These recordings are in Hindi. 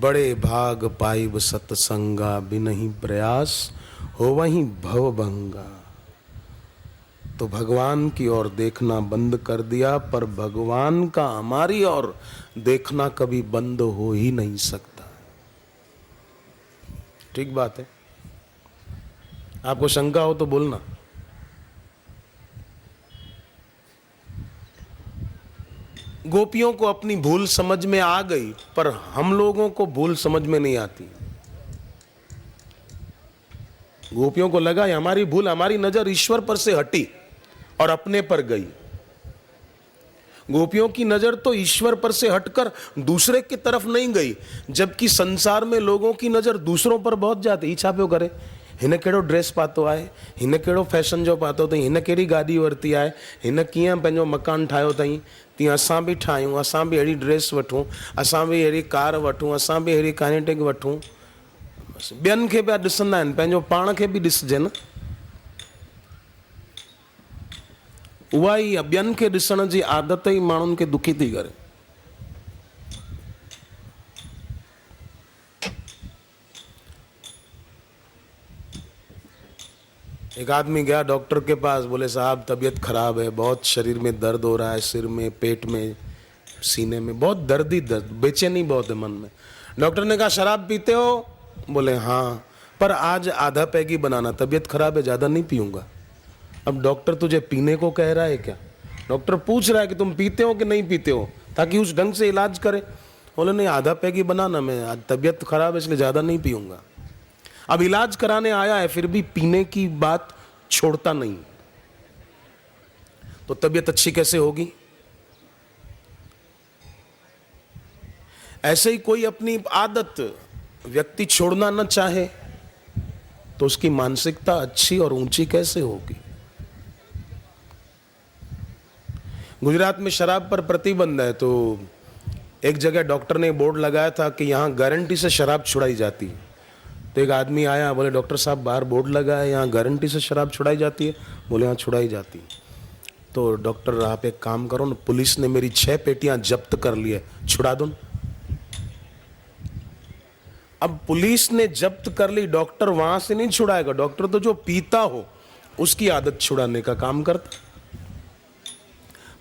बड़े भाग पाइब सतसंगा, बिनहि प्रयास हो वहीं भवभंगा। तो भगवान की ओर देखना बंद कर दिया, पर भगवान का हमारी ओर देखना कभी बंद हो ही नहीं सकता। ठीक बात है। आपको शंका हो तो बोलना। गोपियों को अपनी भूल समझ में आ गई, पर हम लोगों को भूल समझ में नहीं आती। गोपियों को लगा ये हमारी भूल, हमारी नजर ईश्वर पर से हटी और अपने पर गई। गोपियों की नजर तो ईश्वर पर से हटकर दूसरे की तरफ नहीं गई, जबकि संसार में लोगों की नजर दूसरों पर बहुत जाती। छा पियो करे, हिन कहिड़ो ड्रेस पातो आहे, हिन कहिड़ो फैशन जो पातो अथई, हिन कहिड़ी गाॾी वरिती आहे, हिन कीअं पंहिंजो मकान ठाहियो अथई, तीअं असां बि ठाहियूं, असां बि अहिड़ी ड्रेस वठूं, असां बि अहिड़ी कार वठूं, असां बि अहिड़ी कानेटिक वठूं। ॿियनि खे पिया ॾिसंदा आहिनि, पंहिंजो पाण खे बि ॾिसजे न। उहा ई ॿियनि खे ॾिसण जी आदत ई माण्हुनि खे दुखी थी करे। एक आदमी गया डॉक्टर के पास, बोले साहब तबीयत खराब है, बहुत शरीर में दर्द हो रहा है, सिर में, पेट में, सीने में बहुत दर्द ही दर्द, बेचैनी बहुत है मन में। डॉक्टर ने कहा शराब पीते हो? बोले हाँ, पर आज आधा पैग ही बनाना, तबीयत खराब है, ज्यादा नहीं पीऊंगा। अब डॉक्टर तुझे पीने को कह रहा है क्या? डॉक्टर पूछ रहा है कि तुम पीते हो कि नहीं पीते हो, ताकि उस ढंग से इलाज करे। बोले नहीं, आधा पैग ही बनाना, मैं आज तबीयत खराब है इसलिए ज्यादा नहीं पीऊंगा। अब इलाज कराने आया है, फिर भी पीने की बात छोड़ता नहीं, तो तबीयत अच्छी कैसे होगी? ऐसे ही कोई अपनी आदत व्यक्ति छोड़ना न चाहे तो उसकी मानसिकता अच्छी और ऊंची कैसे होगी? गुजरात में शराब पर प्रतिबंध है, तो एक जगह डॉक्टर ने बोर्ड लगाया था कि यहां गारंटी से शराब छुड़ाई जाती है। तो एक आदमी आया, बोले डॉक्टर साहब बाहर बोर्ड लगा है, यहाँ गारंटी से शराब छुड़ाई जाती है? बोले हाँ छुड़ाई जाती है। तो डॉक्टर आप एक काम करो ना, पुलिस ने मेरी 6 पेटियां जब्त कर ली है, छुड़ा दो। अब पुलिस ने जब्त कर ली, डॉक्टर वहां से नहीं छुड़ाएगा। डॉक्टर तो जो पीता हो उसकी आदत छुड़ाने का काम करता,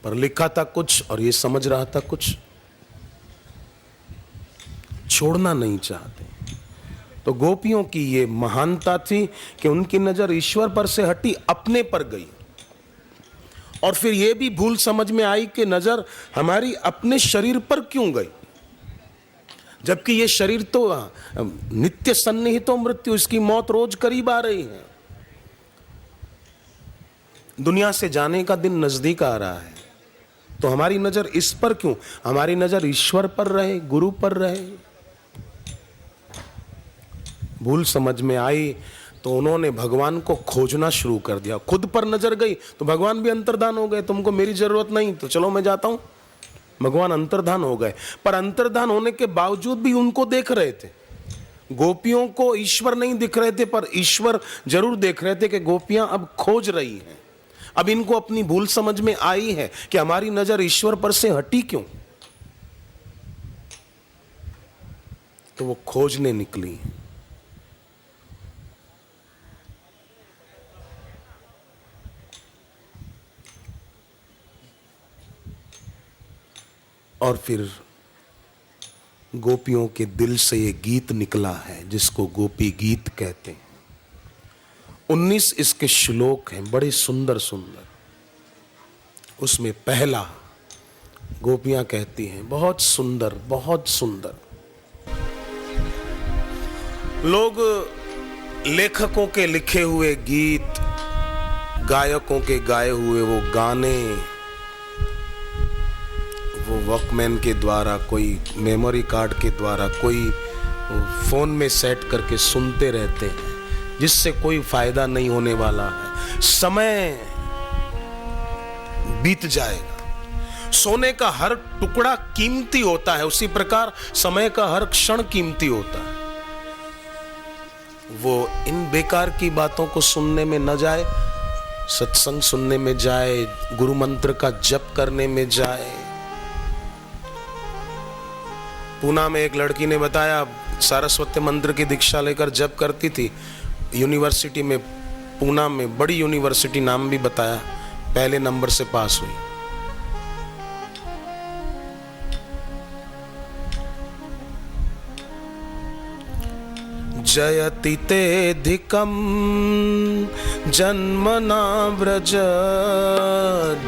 पर लिखा था कुछ और ये समझ रहा था कुछ, छोड़ना नहीं चाहते। तो गोपियों की ये महानता थी कि उनकी नजर ईश्वर पर से हटी, अपने पर गई। और फिर ये भी भूल समझ में आई कि नजर हमारी अपने शरीर पर क्यों गई, जबकि ये शरीर तो नित्य सन्निहितो मृत्यु, इसकी मौत रोज करीब आ रही है। दुनिया से जाने का दिन नजदीक आ रहा है, तो हमारी नजर इस पर क्यों? हमारी नजर ईश्वर पर रहे, गुरु पर रहे। भूल समझ में आई तो उन्होंने भगवान को खोजना शुरू कर दिया। खुद पर नजर गई तो भगवान भी अंतर्धान हो गए, तुमको मेरी जरूरत नहीं तो चलो मैं जाता हूं। भगवान अंतर्धान हो गए, पर अंतर्धान होने के बावजूद भी उनको देख रहे थे। गोपियों को ईश्वर नहीं दिख रहे थे, पर ईश्वर जरूर देख रहे थे कि गोपियां अब खोज रही हैं। अब इनको अपनी भूल समझ में आई है कि हमारी नजर ईश्वर पर से हटी क्यों, तो वो खोजने निकली। और फिर गोपियों के दिल से ये गीत निकला है जिसको गोपी गीत कहते हैं। 19 इसके श्लोक हैं, बड़े सुंदर सुंदर। उसमें पहला गोपियां कहती हैं, बहुत सुंदर बहुत सुंदर। लोग लेखकों के लिखे हुए गीत, गायकों के गाए हुए वो गाने, वो वॉकमैन के द्वारा, कोई मेमोरी कार्ड के द्वारा, कोई फोन में सेट करके सुनते रहते हैं, जिससे कोई फायदा नहीं होने वाला है। समय बीत जाएगा। सोने का हर टुकड़ा कीमती होता है, उसी प्रकार समय का हर क्षण कीमती होता है। वो इन बेकार की बातों को सुनने में न जाए, सत्संग सुनने में जाए, गुरु मंत्र का जप करने में जाए। पूना में एक लड़की ने बताया, सारस्वती मंत्र की दीक्षा लेकर जप करती थी, यूनिवर्सिटी में, पूना में बड़ी यूनिवर्सिटी, नाम भी बताया, पहले नंबर से पास हुई। जयति तेऽधिकं जन्मना व्रज,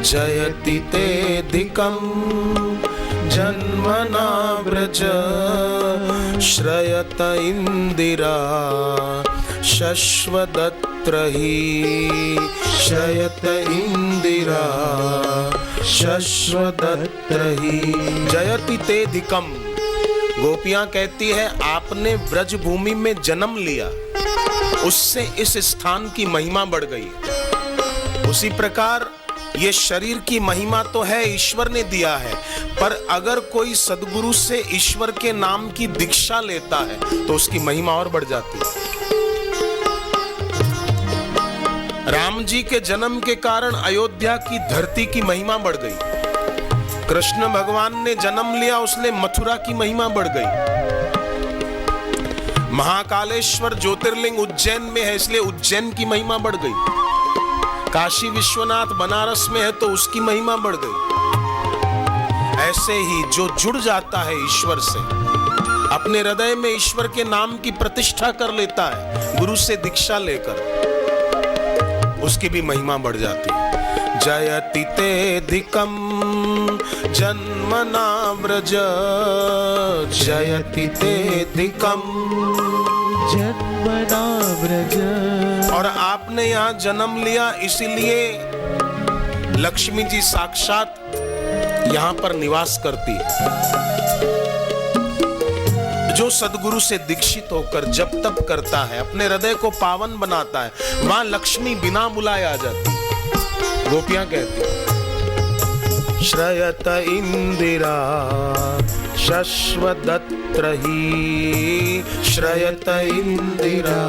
जयति तेऽधिकं जन्मना व्रज, श्रयत इंदिरा शश्वदत्र हि, श्रयत इंदिरा शश्वदत्र हि। जयति तेऽधिकं, गोपियां कहती है आपने ब्रज भूमि में जन्म लिया, उससे इस स्थान की महिमा बढ़ गई। उसी प्रकार ये शरीर की महिमा तो है, ईश्वर ने दिया है, पर अगर कोई सद्गुरु से ईश्वर के नाम की दीक्षा लेता है तो उसकी महिमा और बढ़ जाती है। राम जी के जन्म के कारण अयोध्या की धरती की महिमा बढ़ गई। कृष्ण भगवान ने जन्म लिया, उसने मथुरा की महिमा बढ़ गई। महाकालेश्वर ज्योतिर्लिंग उज्जैन में है, इसलिए उज्जैन की महिमा बढ़ गई। काशी विश्वनाथ बनारस में है तो उसकी महिमा बढ़ गई। ऐसे ही जो जुड़ जाता है ईश्वर से, अपने हृदय में ईश्वर के नाम की प्रतिष्ठा कर लेता है गुरु से दीक्षा लेकर, उसकी भी महिमा बढ़ जाती है। जयति तेऽधिकं जन्मना व्रज, जयति तेऽधिकं जन्मना व्रज। और आपने यहाँ जन्म लिया, इसीलिए लक्ष्मी जी साक्षात यहाँ पर निवास करती है। जो सद्गुरु से दीक्षित होकर जब तप करता है, अपने हृदय को पावन बनाता है, वहां लक्ष्मी बिना बुलाए आ जाती है। गोपियां कहती, श्रयत इंदिरा शश्वदत्र हि, श्रयत इंदिरा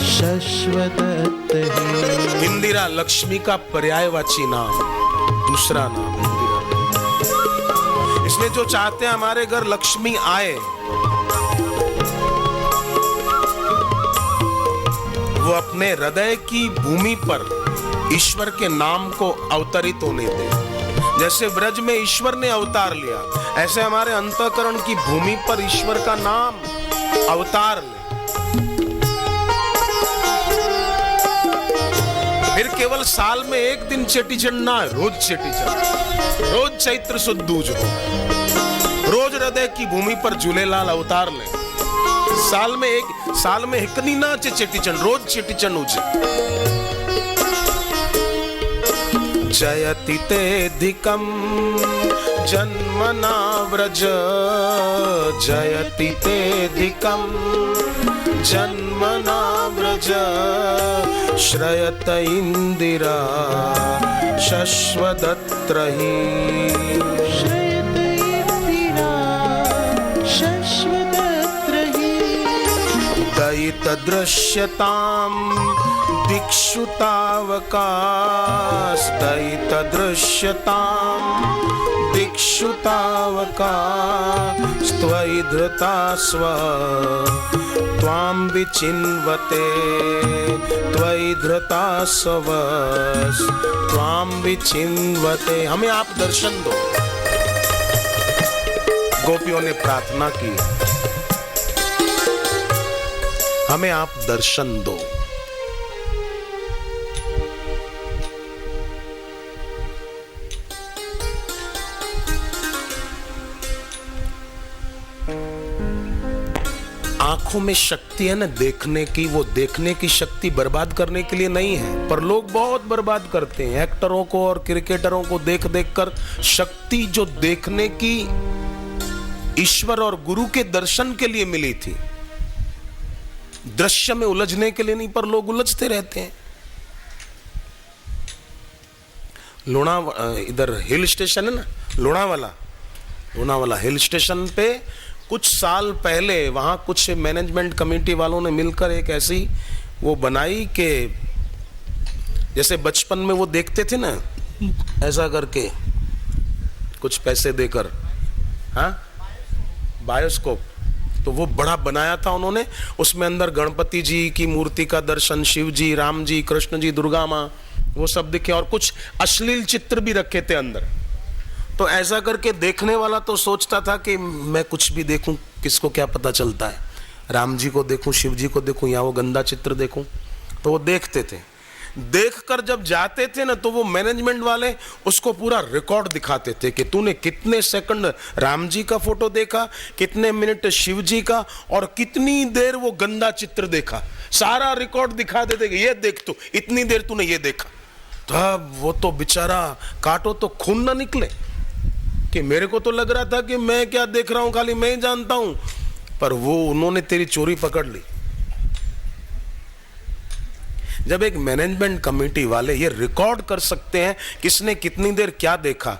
शश्वदत्र हि। इंदिरा लक्ष्मी का पर्यायवाची नाम, दूसरा नाम इंदिरा। इसलिए जो चाहते हैं हमारे घर लक्ष्मी आए, वो अपने हृदय की भूमि पर ईश्वर के नाम को अवतरित होने दे। जैसे ब्रज में ईश्वर ने अवतार लिया, ऐसे हमारे अंतःकरण की भूमि पर ईश्वर का नाम अवतार ले। फिर केवल साल में एक दिन चेटी चंड ना, रोज चेटी चंड, रोज चैत्र सुद दूज हो, रोज हृदय की भूमि पर झूलेलाल अवतार ले। साल में हिकनी नाचे चेटी चंड, रोज चेटी चंड उजे। जयति तेऽधिकं जन्मना व्रज, जयति तेऽधिकं जन्मना व्रज, श्रयत इंदिरा शश्वदत्र हि, श्रयत इंदिरा शश्वदत्र हि। दयित दृश्यताम् दिक्षु तावकास्दयित दृश्यताम् दिक्षु तावका, स्त्वयि धृता स्व त्वां विचिन्वते, त्वयि धृता स्व त्वां विचिन्वते। हमें आप दर्शन दो, गोपियों ने प्रार्थना की, हमें आप दर्शन दो। आंखों में शक्ति है ना देखने की, वो देखने की शक्ति बर्बाद करने के लिए नहीं है, पर लोग बहुत बर्बाद करते हैं। एक्टरों को और क्रिकेटरों को देख देख कर शक्ति जो देखने की ईश्वर और गुरु के दर्शन के लिए मिली थी, दृश्य में उलझने के लिए नहीं, पर लोग उलझते रहते हैं। इधर हिल स्टेशन है ना, लोनावाला हिल स्टेशन पे कुछ साल पहले वहाँ कुछ मैनेजमेंट कमेटी वालों ने मिलकर एक ऐसी वो बनाई कि जैसे बचपन में वो देखते थे ना, ऐसा करके कुछ पैसे देकर, हाँ बायोस्कोप, तो वो बड़ा बनाया था उन्होंने। उसमें अंदर गणपति जी की मूर्ति का दर्शन, शिव जी, राम जी, कृष्ण जी, दुर्गा माँ, वो सब दिखे, और कुछ अश्लील चित्र भी रखे थे अंदर। तो ऐसा करके देखने वाला तो सोचता था कि मैं कुछ भी देखूं, किसको क्या पता चलता है, राम जी को देखूं, शिव जी को देखूं, या वो गंदा चित्र देखूं। तो वो देखते थे। देखकर जब जाते थे ना, तो वो मैनेजमेंट वाले उसको पूरा रिकॉर्ड दिखाते थे कि तूने कितने सेकंड राम जी का फोटो देखा, कितने मिनट शिव जी का, और कितनी देर वो गंदा चित्र देखा। सारा रिकॉर्ड दिखा देते कि ये देख तू, इतनी देर तूने ये देखा। तब वो तो बेचारा काटो तो खून ना निकले कि मेरे को तो लग रहा था कि मैं क्या देख रहा हूं, खाली मैं ही जानता हूं, पर वो उन्होंने तेरी चोरी पकड़ ली। जब एक मैनेजमेंट कमेटी वाले ये रिकॉर्ड कर सकते हैं किसने कितनी देर क्या देखा,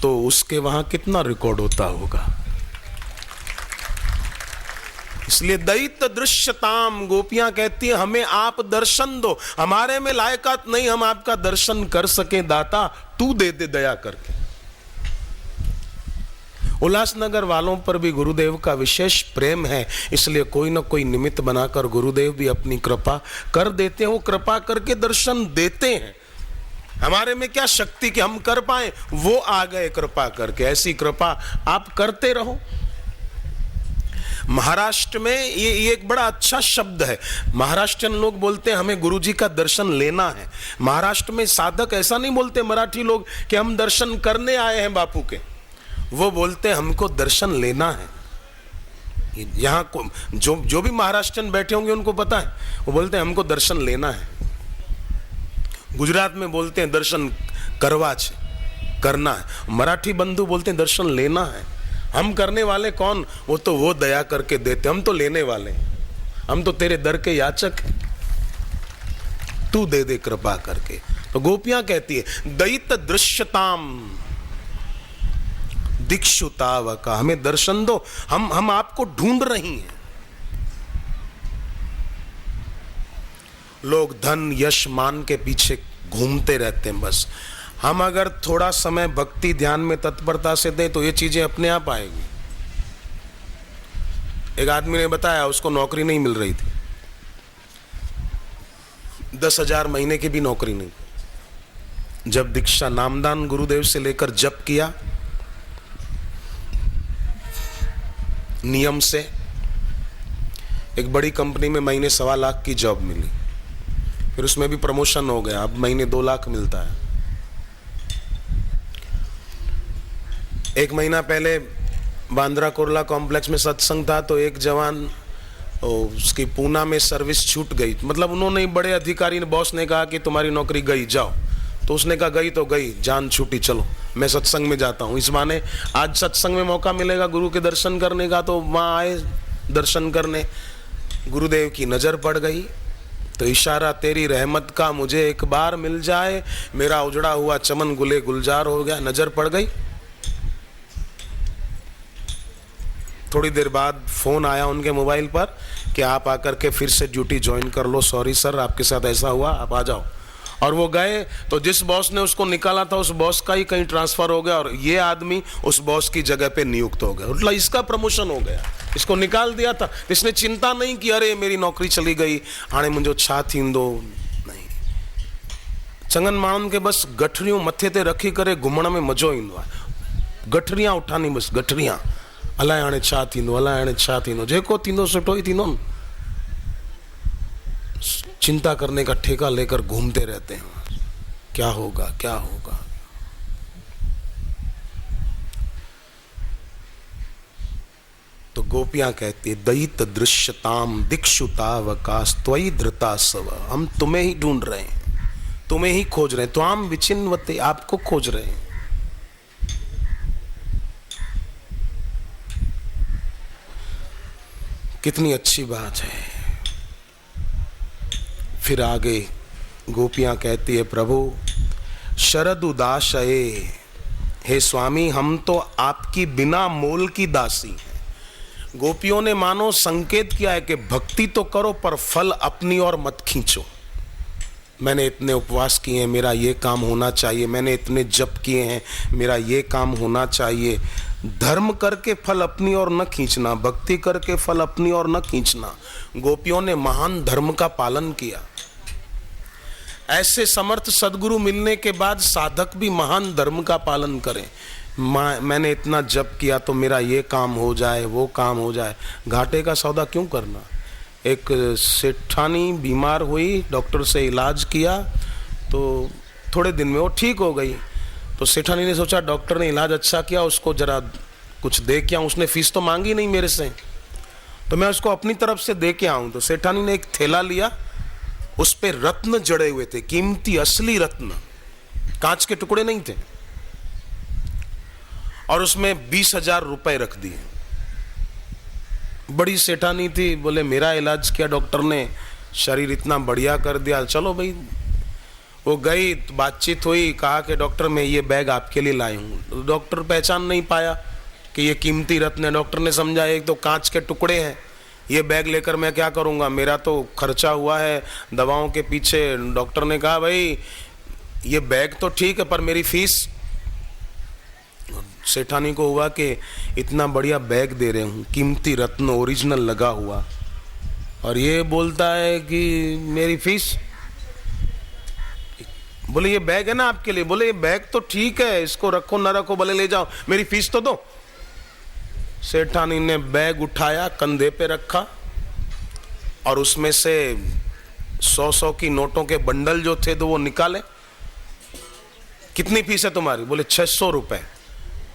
तो उसके वहां कितना रिकॉर्ड होता होगा। इसलिए दैत दृश्यताम, गोपियां कहती हैं हमें आप दर्शन दो, हमारे में लायकात नहीं हम आपका दर्शन कर सके, दाता तू दे दे दया करके। उल्लासनगर वालों पर भी गुरुदेव का विशेष प्रेम है, इसलिए कोई ना कोई निमित्त बनाकर गुरुदेव भी अपनी कृपा कर देते हैं। वो कृपा करके दर्शन देते हैं। हमारे में क्या शक्ति कि हम कर पाए, वो आ गए कृपा करके। ऐसी कृपा आप करते रहो। महाराष्ट्र में ये एक बड़ा अच्छा शब्द है। महाराष्ट्रियन लोग बोलते हैं हमें गुरुजी का दर्शन लेना है। महाराष्ट्र में साधक ऐसा नहीं बोलते मराठी लोग कि हम दर्शन करने आए हैं बापू के, वो बोलते हैं हमको दर्शन लेना है। यहाँ को जो भी महाराष्ट्रियन बैठे होंगे उनको पता है, वो बोलते हैं हमको दर्शन लेना है। गुजरात में बोलते हैं दर्शन करवा छे, करना है। मराठी बंधु बोलते हैं दर्शन लेना है। हम करने वाले कौन, वो दया करके देते, हम तो लेने वाले, हम तो तेरे दर के याचक हैं, तू दे दे कृपा करके। तो गोपियां कहती है दैत दृश्यताम दिक्षुताव का, हमें दर्शन दो, हम आपको ढूंढ रही हैं। लोग धन यश मान के पीछे घूमते रहते हैं बस। हम अगर थोड़ा समय भक्ति ध्यान में तत्परता से दें तो ये चीजें अपने आप आएगी। एक आदमी ने बताया उसको नौकरी नहीं मिल रही थी, 10,000 महीने की भी नौकरी नहीं। जब दीक्षा नामदान गुरुदेव से लेकर जप किया नियम से, एक बड़ी कंपनी में महीने 1.25 लाख की जॉब मिली। फिर उसमें भी प्रमोशन हो गया, अब महीने 2 लाख मिलता है। 1 महीना पहले बांद्रा कुर्ला कॉम्प्लेक्स में सत्संग था, तो एक जवान उसकी पूना में सर्विस छूट गई। मतलब उन्होंने बड़े अधिकारी ने, बॉस ने कहा कि तुम्हारी नौकरी गई, जाओ। तो उसने कहा गई तो गई, जान छूटी, चलो मैं सत्संग में जाता हूँ। इस माने आज सत्संग में मौका मिलेगा गुरु के दर्शन करने का, तो वहाँ आए दर्शन करने। गुरुदेव की नज़र पड़ गई तो इशारा तेरी रहमत का मुझे एक बार मिल जाए, मेरा उजड़ा हुआ चमन गुले गुलजार हो गया। नज़र पड़ गई। थोड़ी देर बाद फ़ोन आया उनके मोबाइल पर कि आप आकर के फिर से ड्यूटी ज्वाइन कर लो, सॉरी सर आपके साथ ऐसा हुआ, आप आ जाओ। और वो गए तो जिस बॉस ने उसको निकाला था उस बॉस का ही कहीं ट्रांसफर हो गया और ये आदमी उस बॉस की जगह पे नियुक्त हो गया। मतलब इसका प्रमोशन हो गया। इसको निकाल दिया था, इसने चिंता नहीं की अरे मेरी नौकरी चली गई, हाणे मुंहिंजो छा थींदो। नहीं, चङनि माण्हुनि खे बस गठरियूं मथे ते रखी करे घुमण में मज़ो ईंदो आहे। गठरियां उठानी, बस गठरियां, अलाए हाणे छा थींदो, अलाए हाणे छा थींदो, जेको थींदो सुठो ही थींदो न। चिंता करने का ठेका लेकर घूमते रहते हैं, क्या होगा क्या होगा। तो गोपियां कहती है दयित दृश्यताम दिक्षुतावकाश त्वयि धृतासव, हम तुम्हें ही ढूंढ रहे हैं, तुम्हें ही खोज रहे हैं। त्वाम विचिन्वते, आपको खोज रहे हैं। कितनी अच्छी बात है। फिर आगे गोपियां कहती है प्रभु शरद उदाशये, हे स्वामी हम तो आपकी बिना मोल की दासी हैं। गोपियों ने मानो संकेत किया है कि भक्ति तो करो पर फल अपनी ओर मत खींचो। मैंने इतने उपवास किए हैं, मेरा ये काम होना चाहिए, मैंने इतने जप किए हैं, मेरा ये काम होना चाहिए। धर्म करके फल अपनी ओर न खींचना, भक्ति करके फल अपनी ओर न खींचना। गोपियों ने महान धर्म का पालन किया। ऐसे समर्थ सदगुरु मिलने के बाद साधक भी महान धर्म का पालन करें। मैंने इतना जप किया तो मेरा ये काम हो जाए, वो काम हो जाए। घाटे का सौदा क्यों करना। एक सेठानी बीमार हुई, डॉक्टर से इलाज किया तो थोड़े दिन में वो ठीक हो गई। तो सेठानी ने सोचा डॉक्टर ने इलाज अच्छा किया, उसको जरा कुछ दे के आऊँ। उसने फीस तो मांगी नहीं मेरे से, तो मैं उसको अपनी तरफ से दे के आऊँ। तो सेठानी ने एक थैला लिया, उस पे रत्न जड़े हुए थे, कीमती असली रत्न, कांच के टुकड़े नहीं थे, और उसमें 20,000 रुपए रख दिए। बड़ी सेठानी थी, बोले मेरा इलाज किया डॉक्टर ने, शरीर इतना बढ़िया कर दिया, चलो भाई। वो गई, बातचीत हुई, कहा कि डॉक्टर मैं ये बैग आपके लिए लाई हूँ। डॉक्टर पहचान नहीं पाया कि ये कीमती रत्न है। डॉक्टर ने समझा एक तो कांच के टुकड़े हैं, ये बैग लेकर मैं क्या करूँगा, मेरा तो खर्चा हुआ है दवाओं के पीछे। डॉक्टर ने कहा भाई ये बैग तो ठीक है पर मेरी फीस। सेठानी को हुआ कि इतना बढ़िया बैग दे रहे हूँ, कीमती रत्न ओरिजिनल लगा हुआ, और ये बोलता है कि मेरी फीस। बोले ये बैग है ना आपके लिए। बोले ये बैग तो ठीक है, इसको रखो ना रखो भले ले जाओ, मेरी फीस तो दो। सेठानी ने बैग उठाया, कंधे पे रखा, और उसमें से 100-100 की नोटों के बंडल जो थे तो वो निकाले। कितनी फीस है तुम्हारी। बोले 600 रुपए।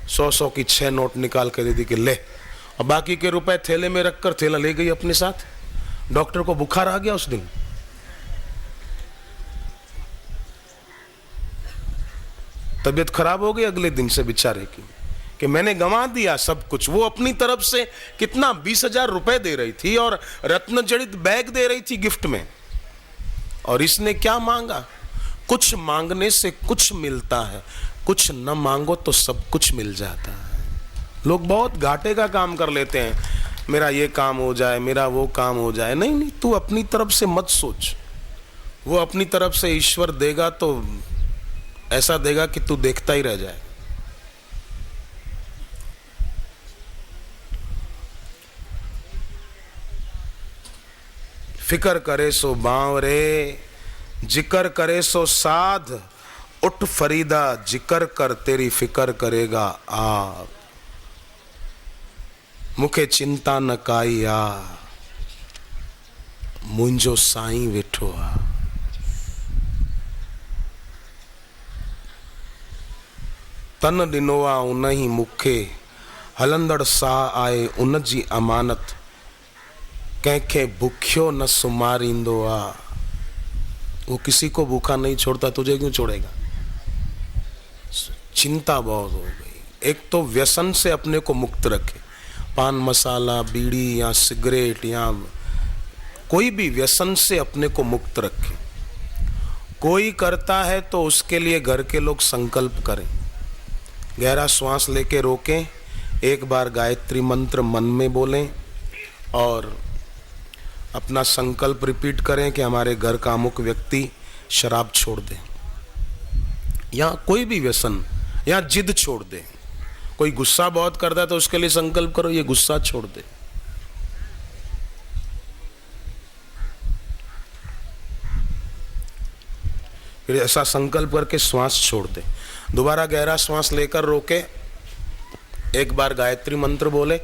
100-100 की 6 नोट निकाल के दे दी कि ले, और बाकी के रुपए थैले में रखकर थैला ले गई अपने साथ। डॉक्टर को बुखार आ गया उस दिन। तबीयत खराब हो गई अगले दिन से बेचारे की, कि मैंने गंवा दिया सब कुछ। वो अपनी तरफ से कितना 20,000 रुपए दे रही थी और रत्न जड़ित बैग दे रही थी गिफ्ट में, और इसने क्या मांगा। कुछ मांगने से कुछ मिलता है, कुछ न मांगो तो सब कुछ मिल जाता है। लोग बहुत घाटे का काम कर लेते हैं, मेरा ये काम हो जाए, मेरा वो काम हो जाए। नहीं नहीं, तू अपनी तरफ से मत सोच। वो अपनी तरफ से ईश्वर देगा तो ऐसा देगा कि तू देखता ही रह जाए। फिकर करे सो बांवरे, जिक्र करे सो साध। उठ फरीदा जिक्र कर, तेरी फिकर करेगा आप। मुखे चिंता न काई आ, मुंहिंजो साईं वेठो आ। तन ॾिनो आ उन ही मुखे, हलंदड़ साह आहे उन जी अमानत। कंहिंखे भूखियो न सुमारींदो आ। वो किसी को भूखा नहीं छोड़ता, तुझे क्यों छोड़ेगा। चिंता बहुत हो गई। एक तो व्यसन से अपने को मुक्त रखे, पान मसाला, बीड़ी या सिगरेट या कोई भी व्यसन से अपने को मुक्त रखे। कोई करता है तो उसके लिए घर के लोग संकल्प करें। गहरा श्वास लेके रोकें, एक बार गायत्री मंत्र मन में बोलें और अपना संकल्प रिपीट करें कि हमारे घर का अमुक व्यक्ति शराब छोड़ दे, या कोई भी व्यसन या जिद छोड़ दे। कोई गुस्सा बहुत करता है तो उसके लिए संकल्प करो ये गुस्सा छोड़ दे। फिर ऐसा संकल्प करके श्वास छोड़ दे। दोबारा गहरा श्वास लेकर रोके, एक बार गायत्री मंत्र बोले,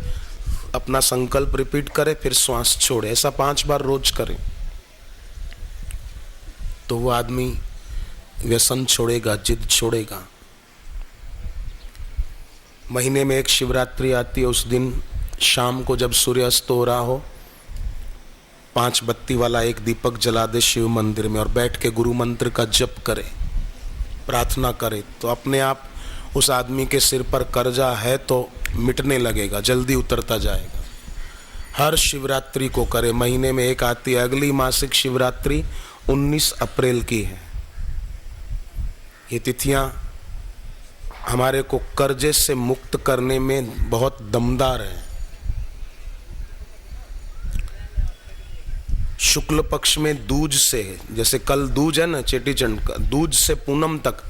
अपना संकल्प रिपीट करे, फिर श्वास छोड़े। ऐसा 5 बार रोज करें तो वो आदमी व्यसन छोड़ेगा, जिद छोड़ेगा। महीने में एक शिवरात्रि आती है, उस दिन शाम को जब सूर्यास्त हो रहा हो, 5 बत्ती वाला एक दीपक जला दे शिव मंदिर में और बैठ के गुरु मंत्र का जप करे, प्रार्थना करे, तो अपने आप उस आदमी के सिर पर कर्जा है तो मिटने लगेगा, जल्दी उतरता जाएगा। हर शिवरात्रि को करे। महीने में एक आती है, अगली मासिक शिवरात्रि 19 अप्रैल की है। ये तिथियां हमारे को कर्जे से मुक्त करने में बहुत दमदार है। शुक्ल पक्ष में दूज से, जैसे कल दूज है ना, चेटीचंड का, दूज से पूनम तक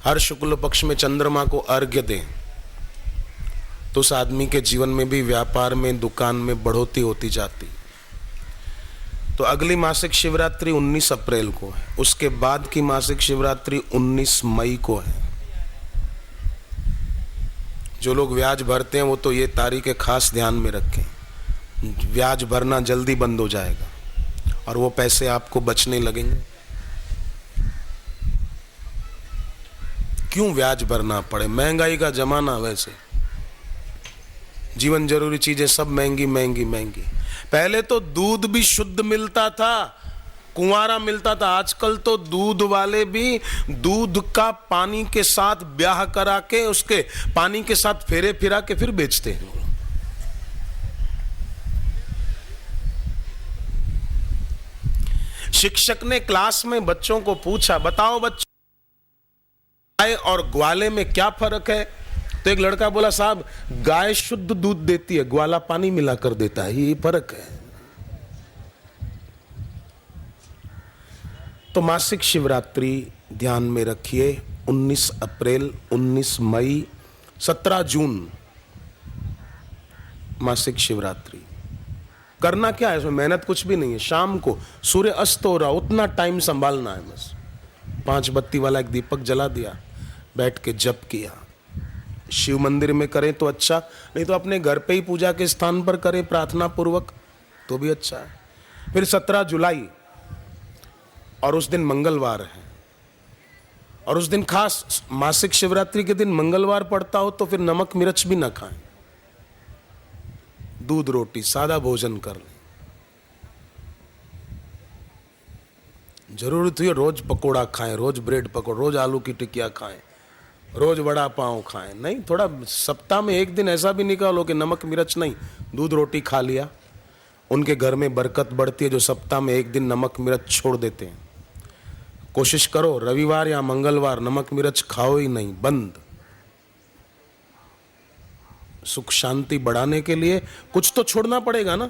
हर शुक्ल पक्ष में चंद्रमा को अर्घ्य दें तो उस आदमी के जीवन में भी व्यापार में, दुकान में बढ़ोतरी होती जाती। तो अगली मासिक शिवरात्रि 19 अप्रैल को है, उसके बाद की मासिक शिवरात्रि 19 मई को है। जो लोग ब्याज भरते हैं वो तो ये तारीखें खास ध्यान में रखें, ब्याज भरना जल्दी बंद हो जाएगा और वो पैसे आपको बचने लगेंगे। क्यों ब्याज भरना पड़े, महंगाई का जमाना, वैसे जीवन जरूरी चीजें सब महंगी महंगी महंगी। पहले तो दूध भी शुद्ध मिलता था, कुंवारा मिलता था, आजकल तो दूध वाले भी दूध का पानी के साथ ब्याह करा के उसके पानी के साथ फेरे फिरा के फिर बेचते हैं। शिक्षक ने क्लास में बच्चों को पूछा, बताओ बच्चों गाय और ग्वाले में क्या फर्क है? तो एक लड़का बोला, साहब गाय शुद्ध दूध देती है, ग्वाला पानी मिलाकर देता है, ये फर्क है। तो मासिक शिवरात्रि ध्यान में रखिए, 19 अप्रैल, 19 मई, 17 जून मासिक शिवरात्रि। करना क्या है इसमें, मेहनत कुछ भी नहीं है। शाम को सूर्य अस्त हो रहा उतना टाइम संभालना है, बस 5 बत्ती वाला एक दीपक जला दिया, बैठ के जप किया। शिव मंदिर में करें तो अच्छा, नहीं तो अपने घर पे ही पूजा के स्थान पर करें प्रार्थना पूर्वक तो भी अच्छा है। फिर 17 जुलाई और उस दिन मंगलवार है, और उस दिन खास मासिक शिवरात्रि के दिन मंगलवार पड़ता हो तो फिर नमक मिर्च भी ना खाएं, दूध रोटी सादा भोजन कर लें। जरूरत हुई रोज पकोड़ा खाएं, रोज ब्रेड पकोड़ा, रोज आलू की टिकिया खाएं, रोज वड़ा पाव खाएं, नहीं थोड़ा सप्ताह में एक दिन ऐसा भी निकालो कि नमक मिर्च नहीं, दूध रोटी खा लिया। उनके घर में बरकत बढ़ती है जो सप्ताह में एक दिन नमक मिर्च छोड़ देते हैं। कोशिश करो रविवार या मंगलवार नमक मिर्च खाओ ही नहीं, बंद। सुख शांति बढ़ाने के लिए कुछ तो छोड़ना पड़ेगा ना।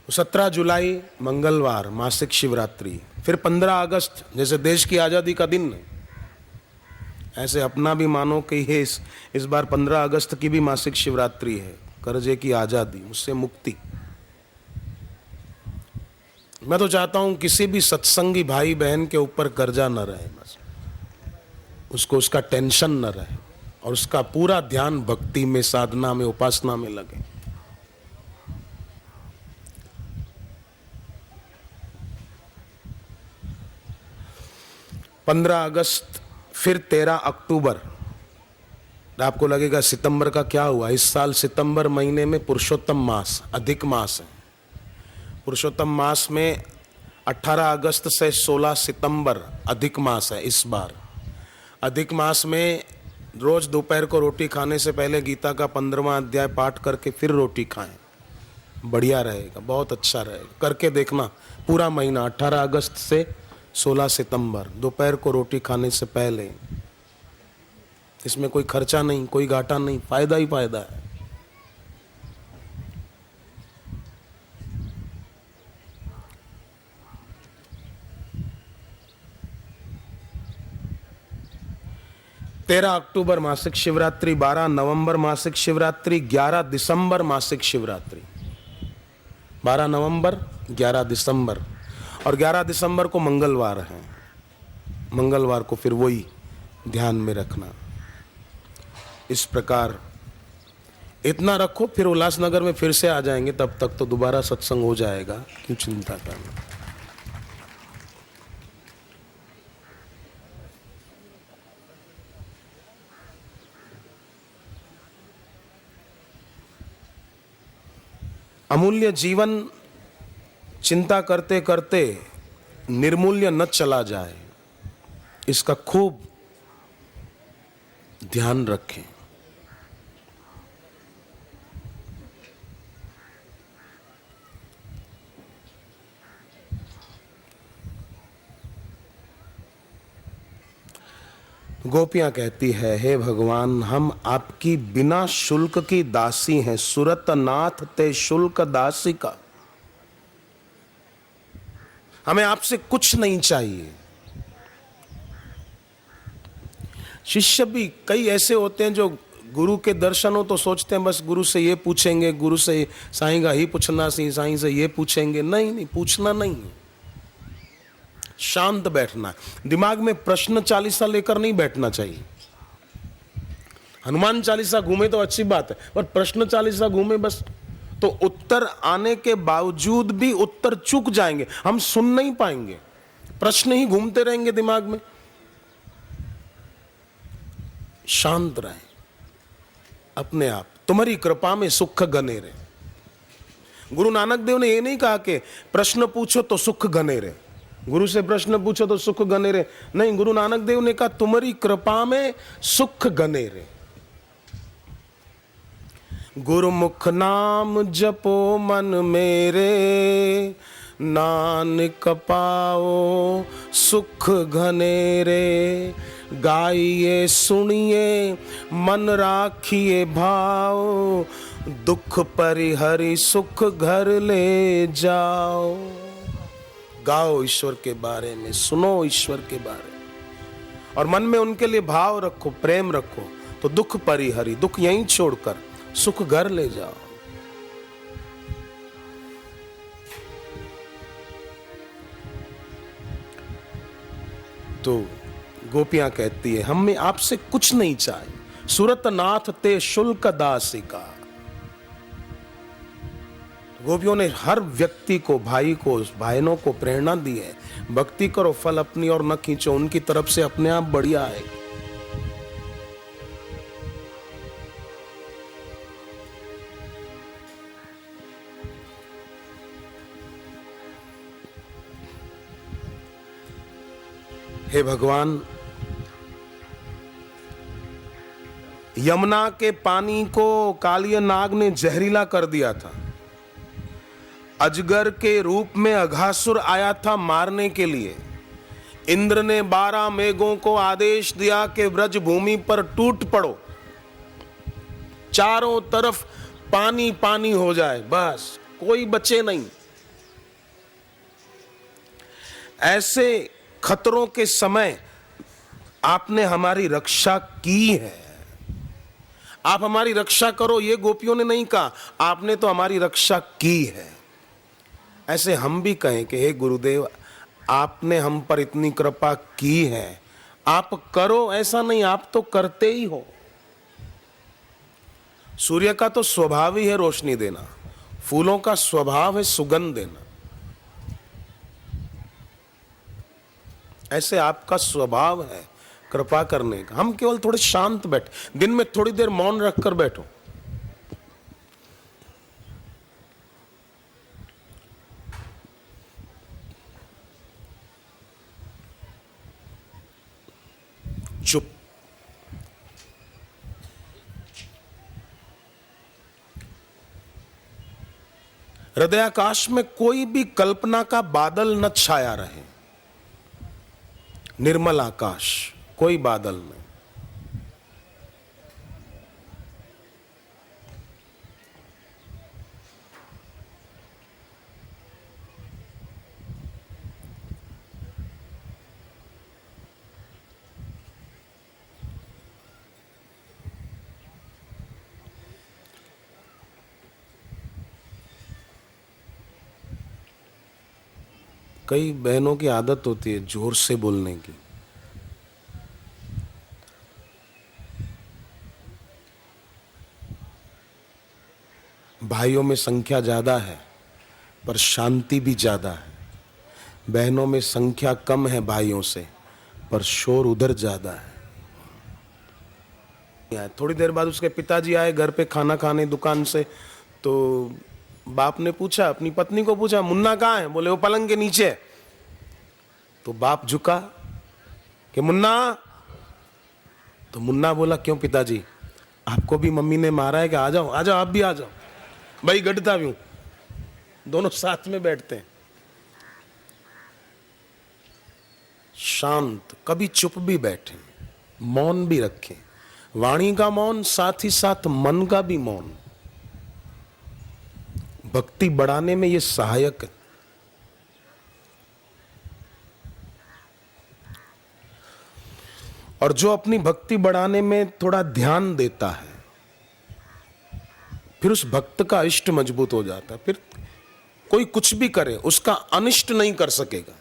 तो 17 जुलाई मंगलवार मासिक शिवरात्रि। फिर 15 अगस्त जैसे देश की आजादी का दिन है, ऐसे अपना भी मानो कि ये इस बार 15 अगस्त की भी मासिक शिवरात्रि है, कर्जे की आजादी, उससे मुक्ति। मैं तो चाहता हूं किसी भी सत्संगी भाई बहन के ऊपर कर्जा न रहे, बस उसको उसका टेंशन न रहे और उसका पूरा ध्यान भक्ति में, साधना में, उपासना में लगे। पंद्रह अगस्त, फिर 13 अक्टूबर। आपको लगेगा सितंबर का क्या हुआ? इस साल सितंबर महीने में पुरुषोत्तम मास, अधिक मास है। पुरुषोत्तम मास में 18 अगस्त से 16 सितंबर अधिक मास है इस बार। अधिक मास में रोज दोपहर को रोटी खाने से पहले गीता का 15वां अध्याय पाठ करके फिर रोटी खाएं, बढ़िया रहेगा, बहुत अच्छा रहेगा। करके देखना पूरा महीना 18 अगस्त से 16 सितंबर दोपहर को रोटी खाने से पहले। इसमें कोई खर्चा नहीं, कोई घाटा नहीं, फायदा ही फायदा है। तेरह अक्टूबर मासिक शिवरात्रि, 12 नवंबर मासिक शिवरात्रि, 11 दिसंबर मासिक शिवरात्रि। 12 नवंबर, 11 दिसंबर, और 11 दिसंबर को मंगलवार है। मंगलवार को फिर वही ध्यान में रखना। इस प्रकार इतना रखो, फिर उल्लासनगर में फिर से आ जाएंगे, तब तक तो दोबारा सत्संग हो जाएगा, क्यों चिंता करना। अमूल्य जीवन चिंता करते करते निर्मूल्य न चला जाए, इसका खूब ध्यान रखें। गोपियां कहती है, हे भगवान, हम आपकी बिना शुल्क की दासी हैं, सुरत नाथ ते शुल्क दासी का। हमें आपसे कुछ नहीं चाहिए। शिष्य भी कई ऐसे होते हैं जो गुरु के दर्शन हो तो सोचते हैं बस गुरु से ये पूछेंगे, गुरु से साईं का ही पूछना, साईं से ये पूछेंगे। नहीं, पूछना नहीं, शांत बैठना है। दिमाग में प्रश्न चालीसा लेकर नहीं बैठना चाहिए। हनुमान चालीसा घूमे तो अच्छी बात है, पर प्रश्न चालीसा घूमे बस तो उत्तर आने के बावजूद भी उत्तर चूक जाएंगे, हम सुन नहीं पाएंगे, प्रश्न ही घूमते रहेंगे दिमाग में। शांत रहें अपने आप, तुम्हारी कृपा में सुख घने रहे। गुरु नानक देव ने ये नहीं कहा कि प्रश्न पूछो तो सुख घने रहे, गुरु से प्रश्न पूछो तो सुख घने रहे। नहीं, गुरु नानक देव ने कहा तुम्हारी कृपा में सुख घने रहे। गुरुमुख नाम जपो मन मेरे, नानक पाओ सुख घने रे। गाइए सुनिए मन राखिए भाव, दुख परिहरि सुख घर ले जाओ। गाओ ईश्वर के बारे में, सुनो ईश्वर के बारे में, और मन में उनके लिए भाव रखो, प्रेम रखो, तो दुख परिहरि, दुख यहीं छोड़कर सुख घर ले जाओ। तो गोपियां कहती है, हमें आपसे कुछ नहीं चाहिए, सुरत नाथ ते शुल्क दासिका। गोपियों ने हर व्यक्ति को, भाई को, बहनों को प्रेरणा दी है, भक्ति करो, फल अपनी और न खींचो, उनकी तरफ से अपने आप बढ़िया है। हे भगवान, यमुना के पानी को कालिया नाग ने जहरीला कर दिया था। अजगर के रूप में अघासुर आया था मारने के लिए। इंद्र ने 12 मेघों को आदेश दिया कि ब्रज भूमि पर टूट पड़ो, चारों तरफ पानी पानी हो जाए, बस कोई बचे नहीं। ऐसे खतरों के समय आपने हमारी रक्षा की है। आप हमारी रक्षा करो, ये गोपियों ने नहीं कहा, आपने तो हमारी रक्षा की है। ऐसे हम भी कहें कि हे गुरुदेव, आपने हम पर इतनी कृपा की है, आप करो। ऐसा नहीं, आप तो करते ही हो। सूर्य का तो स्वभाव ही है रोशनी देना, फूलों का स्वभाव है सुगंध देना। ऐसे आपका स्वभाव है कृपा करने का। हम केवल थोड़े शांत बैठे, दिन में थोड़ी देर मौन रखकर बैठो। चुप। हृदयाकाश में कोई भी कल्पना का बादल न छाया रहे, निर्मल आकाश, कोई बादल नहीं। कई बहनों की आदत होती है जोर से बोलने की। भाइयों में संख्या ज्यादा है पर शांति भी ज्यादा है, बहनों में संख्या कम है भाइयों से पर शोर उधर ज्यादा है। थोड़ी देर बाद उसके पिताजी आए घर पे खाना खाने दुकान से, तो बाप ने पूछा, अपनी पत्नी को पूछा, मुन्ना कहाँ है? बोले वो पलंग के नीचे। तो बाप झुका कि मुन्ना, तो मुन्ना बोला क्यों पिताजी, आपको भी मम्मी ने मारा है? कि आ जाओ आ जाओ, आप भी आ जाओ। भाई गढ़ता भी हूं, दोनों साथ में बैठते हैं। शांत, कभी चुप भी बैठे, मौन भी रखें, वाणी का मौन, साथ ही साथ मन का भी मौन। भक्ति बढ़ाने में ये सहायक है। और जो अपनी भक्ति बढ़ाने में थोड़ा ध्यान देता है, फिर उस भक्त का इष्ट मजबूत हो जाता है। फिर कोई कुछ भी करे उसका अनिष्ट नहीं कर सकेगा।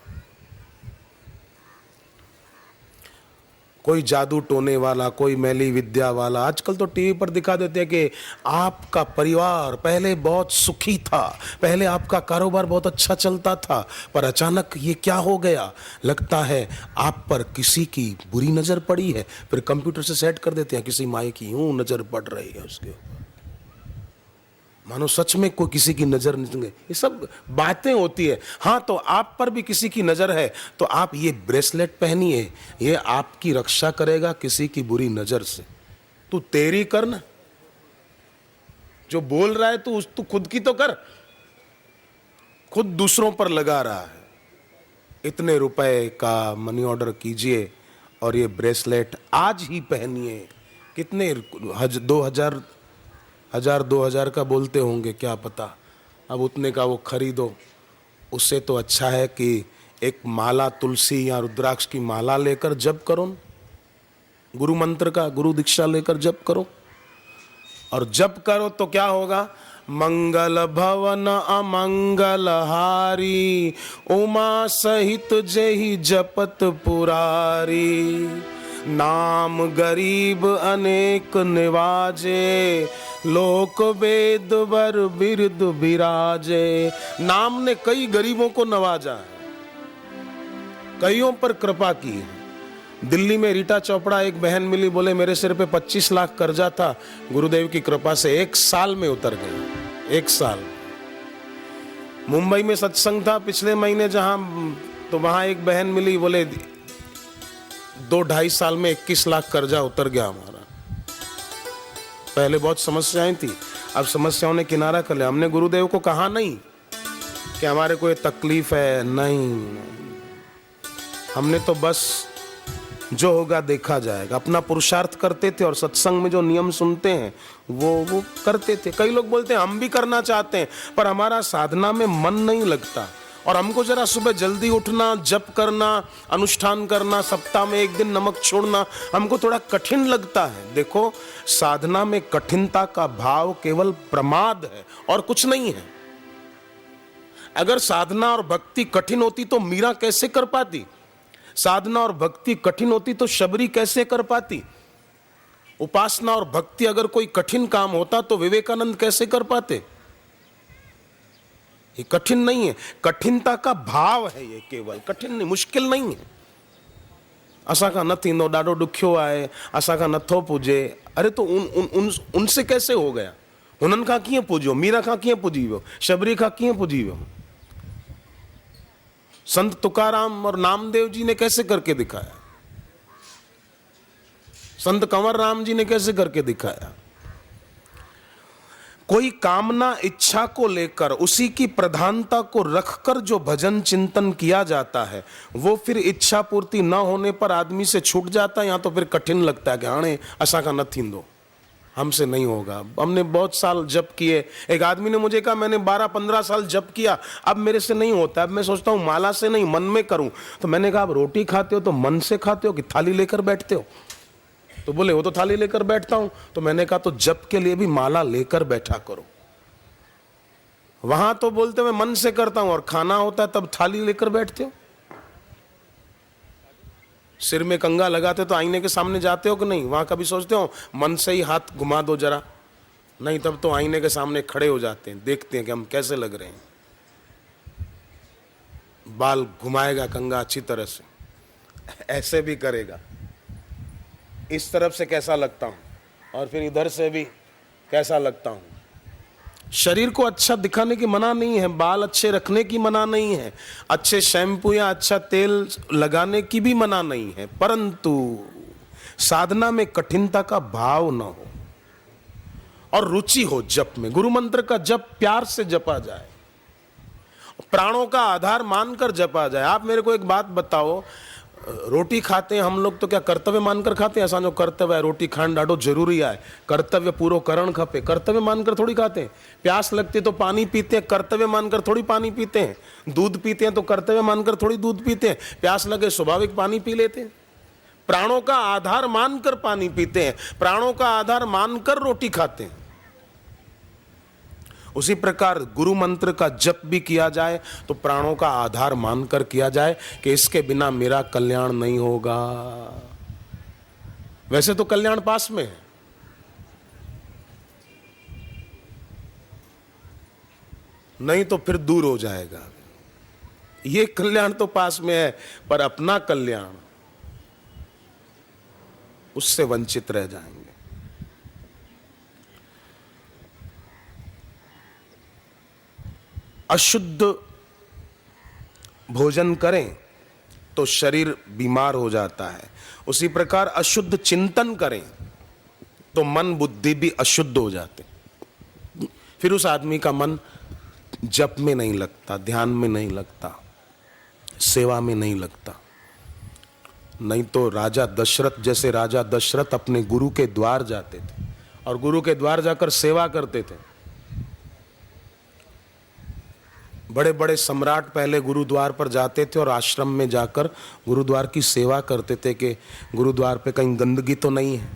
कोई जादू टोने वाला, कोई मैली विद्या वाला, आजकल तो टीवी पर दिखा देते हैं कि आपका परिवार पहले बहुत सुखी था, पहले आपका कारोबार बहुत अच्छा चलता था, पर अचानक ये क्या हो गया, लगता है आप पर किसी की बुरी नजर पड़ी है। फिर कंप्यूटर से सेट कर देते हैं किसी माई की यूं नजर पड़ रही है उसके ऊपर, मानो सच में कोई किसी की नजर नहीं। ये सब बातें होती है। हाँ, तो आप पर भी किसी की नजर है तो आप ये ब्रेसलेट पहनिए, ये आपकी रक्षा करेगा किसी की बुरी नजर से। तू तेरी कर ना, जो बोल रहा है तू खुद की तो कर, खुद दूसरों पर लगा रहा है। इतने रुपए का मनी ऑर्डर कीजिए और ये ब्रेसलेट आज ही पहनिए। कितने 2,000 का बोलते होंगे, क्या पता। अब उतने का वो खरीदो, उससे तो अच्छा है कि एक माला तुलसी या रुद्राक्ष की माला लेकर जप करो, गुरु मंत्र का गुरु दीक्षा लेकर जप करो। और जप करो तो क्या होगा, मंगल भवन अमंगल हारी, उमा सहित जेहि जपत पुरारी। नाम गरीब अनेक निवाजे, लोक वेद वर बिरद बिराजे। नाम ने कई गरीबों को नवाजा है, कईयों पर कृपा की है। दिल्ली में रीटा चोपड़ा एक बहन मिली, बोले मेरे सिर पे 25 लाख कर्जा था, गुरुदेव की कृपा से 1 साल में उतर गए। 1 साल। मुंबई में सत्संग था पिछले महीने जहां, तो वहां एक बहन मिली, बोले 2-2.5 साल में 21 लाख कर्जा उतर गया हमारा। पहले बहुत समस्याएं थी, अब समस्याओं ने किनारा कर लिया। हमने गुरुदेव को कहा नहीं कि हमारे को ये तकलीफ है, नहीं, हमने तो बस जो होगा देखा जाएगा, अपना पुरुषार्थ करते थे और सत्संग में जो नियम सुनते हैं वो करते थे। कई लोग बोलते हैं हम भी करना चाहते हैं, पर हमारा साधना में मन नहीं लगता, और हमको जरा सुबह जल्दी उठना, जप करना, अनुष्ठान करना, सप्ताह में 1 दिन नमक छोड़ना हमको थोड़ा कठिन लगता है। देखो, साधना में कठिनता का भाव केवल प्रमाद है और कुछ नहीं है। अगर साधना और भक्ति कठिन होती तो मीरा कैसे कर पाती? साधना और भक्ति कठिन होती तो शबरी कैसे कर पाती? उपासना और भक्ति अगर कोई कठिन काम होता तो विवेकानंद कैसे कर पाते? ये कठिन नहीं है, कठिनता का भाव है ये, केवल कठिन नहीं, मुश्किल नहीं है। असा का न थींदो, ॾाढो ॾुखियो आहे, असा का नथो पुजे। अरे तो उनसे कैसे हो गया? उन्हनि खां कीअं पुजियो? मीरा खां कीअं पुजी वियो? शबरी खां कीअं पुजी वियो? संत तुकाराम और नामदेव जी ने कैसे करके दिखाया? संत कंवर राम जी ने कैसे करके दिखाया? कोई कामना इच्छा को लेकर उसी की प्रधानता को रखकर जो भजन चिंतन किया जाता है, वो फिर इच्छा पूर्ति न होने पर आदमी से छूट जाता है, या तो फिर कठिन लगता है कि हाणे असा का न थींदो, हमसे नहीं होगा। हमने बहुत साल जप किए। एक आदमी ने मुझे कहा मैंने 12-15 साल जप किया, अब मेरे से नहीं होता, अब मैं सोचता हूँ माला से नहीं मन में करूं। तो मैंने कहा अब रोटी खाते हो तो मन से खाते हो कि थाली लेकर बैठते हो? तो बोले वो तो थाली लेकर बैठता हूं। तो मैंने कहा तो जप के लिए भी माला लेकर बैठा करो। वहां तो बोलते मैं मन से करता हूं, और खाना होता है तब थाली लेकर बैठते हो। सिर में कंघा लगाते तो आईने के सामने जाते हो कि नहीं? वहां कभी सोचते हो मन से ही हाथ घुमा दो जरा? नहीं, तब तो आईने के सामने खड़े हो जाते हैं, देखते हैं कि हम कैसे लग रहे हैं। बाल घुमाएगा कंघा अच्छी तरह से, ऐसे भी करेगा, इस तरफ से कैसा लगता हूं, और फिर इधर से भी कैसा लगता हूं। शरीर को अच्छा दिखाने की मना नहीं है, बाल अच्छे रखने की मना नहीं है, अच्छे शैम्पू या अच्छा तेल लगाने की भी मना नहीं है, परंतु साधना में कठिनता का भाव न हो और रुचि हो जप में। गुरु मंत्र का जप प्यार से जपा जाए, प्राणों का आधार मानकर जपा जाए। आप मेरे को एक बात बताओ, रोटी खाते हैं हम लोग तो क्या कर्तव्य मानकर खाते हैं? असांजो कर्तव्य है रोटी खाइण ॾाढो ज़रूरी आहे, कर्तव्य पूरो करणु खपे। कर्तव्य मानकर थोड़ी खाते हैं। प्यास लगती है तो पानी पीते हैं, कर्तव्य मानकर थोड़ी पानी पीते हैं। दूध पीते हैं तो कर्तव्य मानकर थोड़ी दूध पीते हैं। प्यास लगे स्वाभाविक पानी पी लेते हैं। प्राणों का आधार मानकर पानी पीते हैं, प्राणों का आधार मानकर रोटी खाते हैं। उसी प्रकार गुरु मंत्र का जप भी किया जाए तो प्राणों का आधार मानकर किया जाए कि इसके बिना मेरा कल्याण नहीं होगा। वैसे तो कल्याण पास में है, नहीं तो फिर दूर हो जाएगा। ये कल्याण तो पास में है, पर अपना कल्याण उससे वंचित रह जाएंगे। अशुद्ध भोजन करें तो शरीर बीमार हो जाता है। उसी प्रकार अशुद्ध चिंतन करें तो मन बुद्धि भी अशुद्ध हो जाते, फिर उस आदमी का मन जप में नहीं लगता, ध्यान में नहीं लगता, सेवा में नहीं लगता। नहीं तो राजा दशरथ जैसे राजा दशरथ अपने गुरु के द्वार जाते थे और गुरु के द्वार जाकर सेवा करते थे। बड़े बड़े सम्राट पहले गुरुद्वार पर जाते थे और आश्रम में जाकर गुरुद्वार की सेवा करते थे कि गुरुद्वार पे कहीं गंदगी तो नहीं है,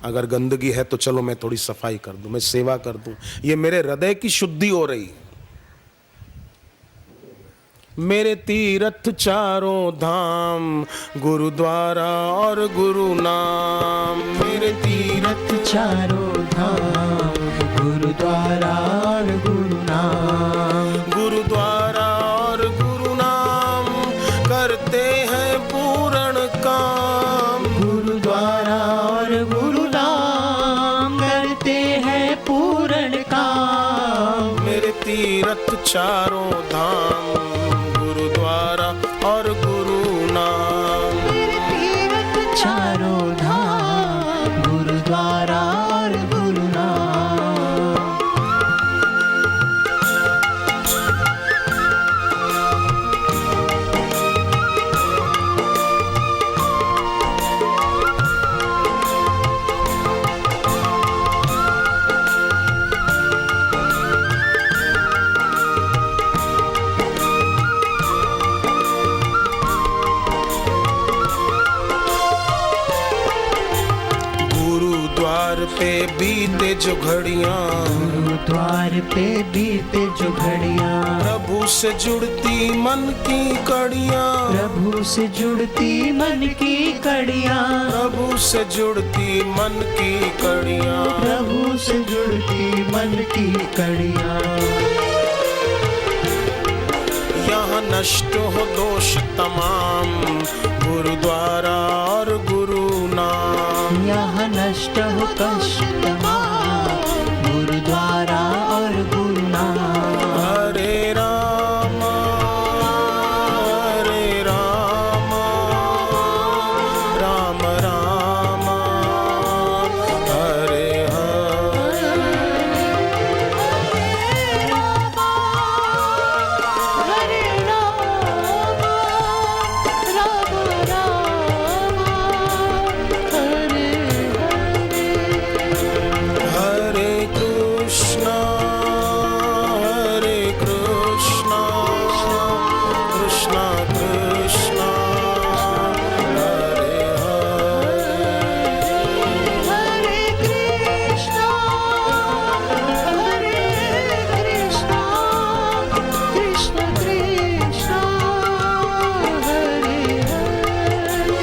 अगर गंदगी है तो चलो मैं थोड़ी सफाई कर दूं, मैं सेवा कर दूं, ये मेरे हृदय की शुद्धि हो रही है। मेरे तीर्थ चारों धाम गुरुद्वारा और गुरु नाम, मेरे तीर्थ चारों धाम गुरुद्वारा और गुरु नाम, गुरुद्वारा और गुरु नाम करते हैं पूर्ण काम, गुरुद्वारा और गुरु नाम करते हैं पूर्ण काम। मेरे तीर्थ चारों धाम गुरुद्वारा और गुरु नाम, मेरे तीर्थ चारों धाम गुरुद्वारा और गुरु नाम। गुरुद्वार पे बीते जो घड़ियां, गुरुद्वार पे बीते जो घड़ियां, प्रभु से जुड़ती मन की कड़ियां, प्रभु से जुड़ती मन की कड़ियां, प्रभु से जुड़ती मन की कड़ियां, प्रभु से जुड़ती मन की कड़ियां। यहाँ नष्ट हो दोष तमाम गुरुद्वारा और गुरु नाम, यहाँ नष्ट हो कष्ट तमाम गुरुद्वारा और गुरु नाम। हरे राम राम राम हरे हरे, हरे राम राम राम हरे हरे, हरे कृष्णा कृष्णा कृष्णा हरे हरे, हरे कृष्णा कृष्ण कृष्ण हरे हरे।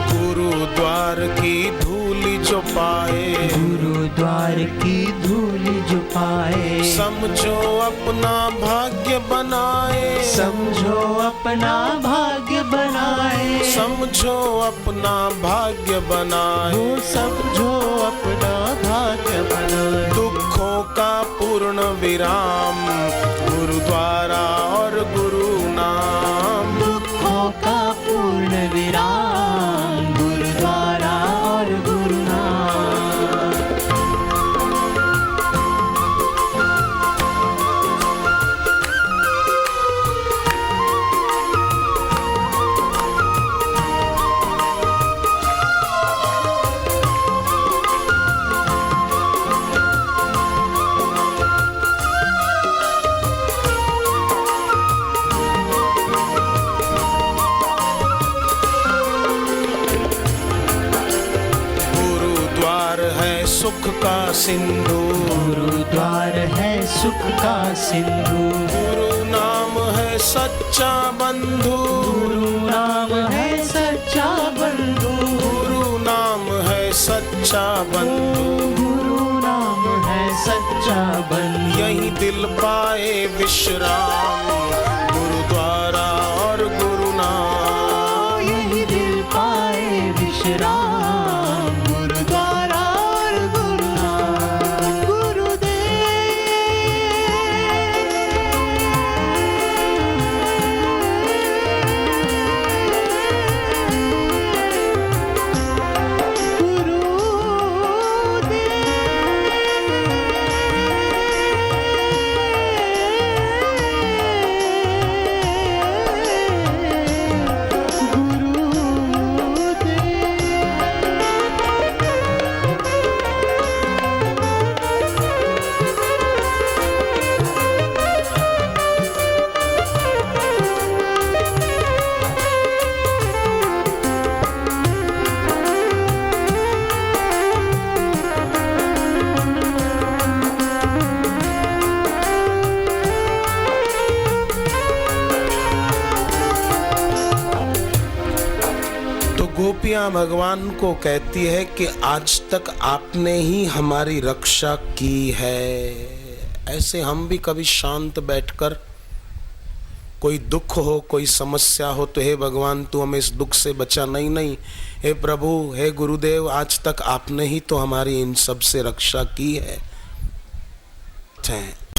गुरुद्वार की धूल जो पाए, गुरुद्वार की धूल वही जो पाए। समझो अपना भाग्य बनाए, समझो अपना भाग्य बनाए। समझो अपना भाग्य बनाए। वो समझो अपना भाग्य बनाए। दुखों का पूर्ण विराम गुरुद्वारा और गुरु नाम। दुखों का पूर्ण विराम गुरुद्वारा और गुरु नाम। गुरुद्वार है सुख का सिंधु, गुरुद्वार है सुख का सिंधु। गुरु नाम है सच्चा बंधु। गुरु नाम है सच्चा बंधु। गुरु नाम है सच्चा बंधु। गुरु नाम है सच्चा बंधु। यही दिल पाए विश्राम गुरुद्वारा और गुरु नाम। यही दिल पाए विश्राम गुरुद्वारा और गुरु नाम। गोपियां भगवान को कहती है कि आज तक आपने ही हमारी रक्षा की है। ऐसे हम भी कभी शांत बैठकर कोई दुख हो, कोई समस्या हो तो हे भगवान तू हमें इस दुख से बचा। नहीं नहीं, हे प्रभु, हे गुरुदेव, आज तक आपने ही तो हमारी इन सब से रक्षा की है।